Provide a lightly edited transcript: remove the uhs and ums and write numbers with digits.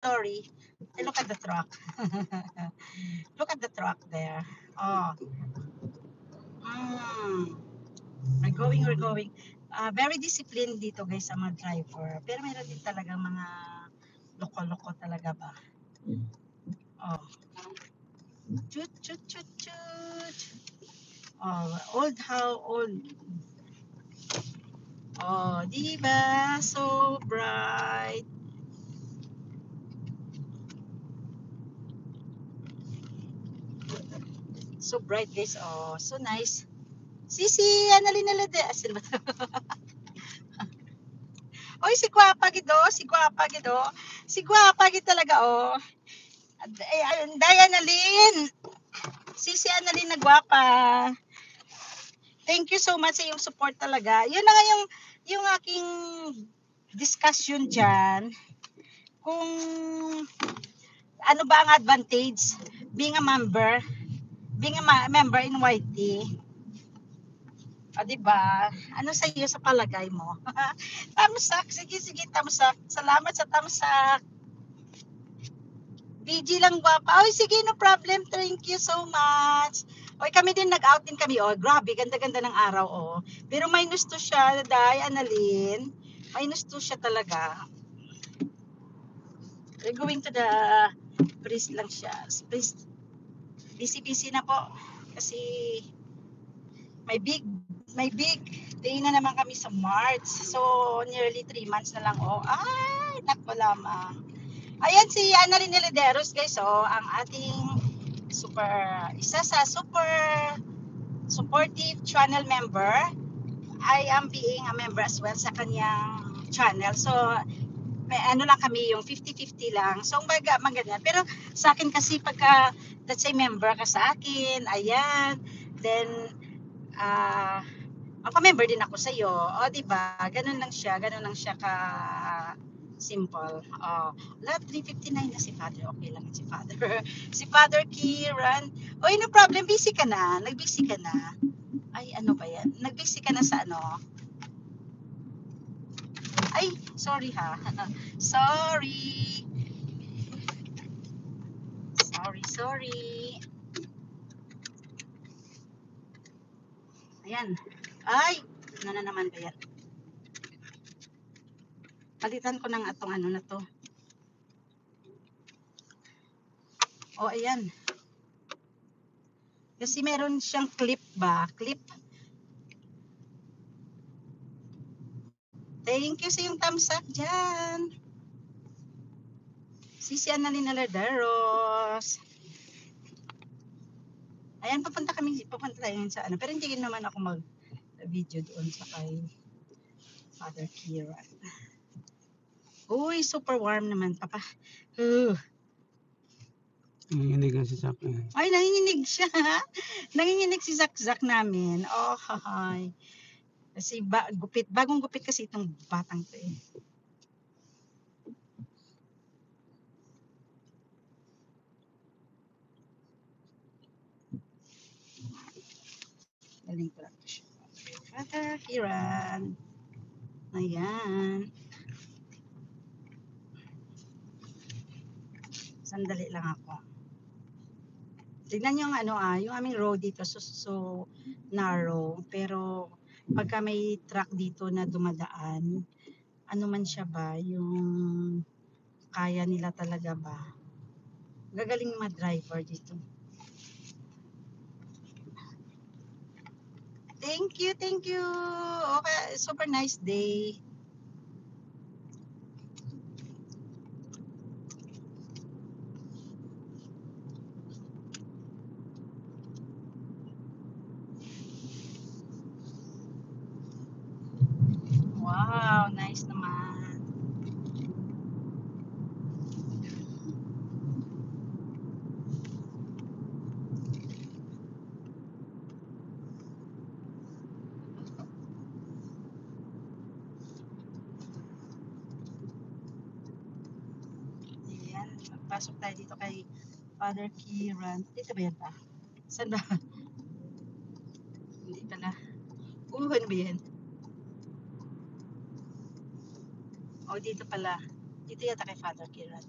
Sorry. Hey, look at the truck. Look at the truck there. Oh. Mm. We're going. Very disciplined dito guys sa mga driver. Pero meron din talaga mga loko-loko talaga ba. Oh. Chut, chut, chut, chut. Oh, old how old. Oh, diba? So bright. So bright guys. Oh, so nice. Sisi, Annalyn Nalade. Asin ba? Oy, si Gwapa gido, si Gwapa gido. Si Gwapa gid talaga oh. Diana Lynn. Sisi Annalyn na Gwapa. Thank you so much sa iyong support talaga. Yun na nga yung aking discussion diyan kung ano ba ang advantage being a member in YT. O, diba? Ano sa iyo sa palagay mo? Tamsak, sige, sige, tamsak. Salamat sa tamsak. BG lang Gwapa. Oy, sige, no problem. Thank you so much. Oy, kami din nag-out din kami. Oh, grabe, ganda-ganda ng araw, oh. Pero minus 2 siya, Day, Annalyn. Minus 2 siya talaga. We're going to the priest lang siya. Priest. Busy-busy na po. Kasi may big day na naman kami sa March. So, nearly 3 months na lang, oh. Ay, nako lamang. Ayan si Annalyn Nelideros guys, oh, ang ating isa sa super supportive channel member. I am being a member as well sa kanyang channel. So, may ano lang kami yung 50-50 lang. So, maganda. Pero sa akin kasi pagka, let's say member ka sa akin, ayan, then, member din ako sa iyo. O, di ba? Ganun lang siya ka simple. Oh, lahat 359 na si Father. Okay lang si Father. Si Father Kieran. Oy, no problem. Busy ka na. Nag-busy ka na. Ay, ano ba yan? Nag-busy ka na sa ano? Ay, sorry ha. Sorry. Sorry. Ayan. Ay, ano na naman ba yan? Palitan ko ng atong ano na to. Oh, ayan. Kasi meron siyang clip ba? Clip. Thank you sa yung thumbs up dyan. Si Annalyn Naladeros. Ayan, pupunta tayo sa ano. Pero hindi naman ako mag-video doon sa kay Father Kieran. Uy, super warm naman, Papa. Nanginginig ang si Zak. Ay, nanginginig siya. Nanginginig si Zak namin. Oh, hi. Kasi bagong gupit kasi itong batang to eh. Galing ko lang siya. Father Kieran. Ayan. Sandali lang ako. Tignan nyo yung ano yung aming road dito so narrow. Pero pagka may truck dito na dumadaan, ano man siya ba, yung kaya nila talaga ba? Gagaling ma-driver dito. Thank you. Okay, super nice day. Wow, nice naman. Ayan, magpasok tayo dito kay Father Kieran. Dito ba yan pa? Saan ba? Hindi pala. Ano ba yan? O, dito pala. Dito yata kay Father Kieran.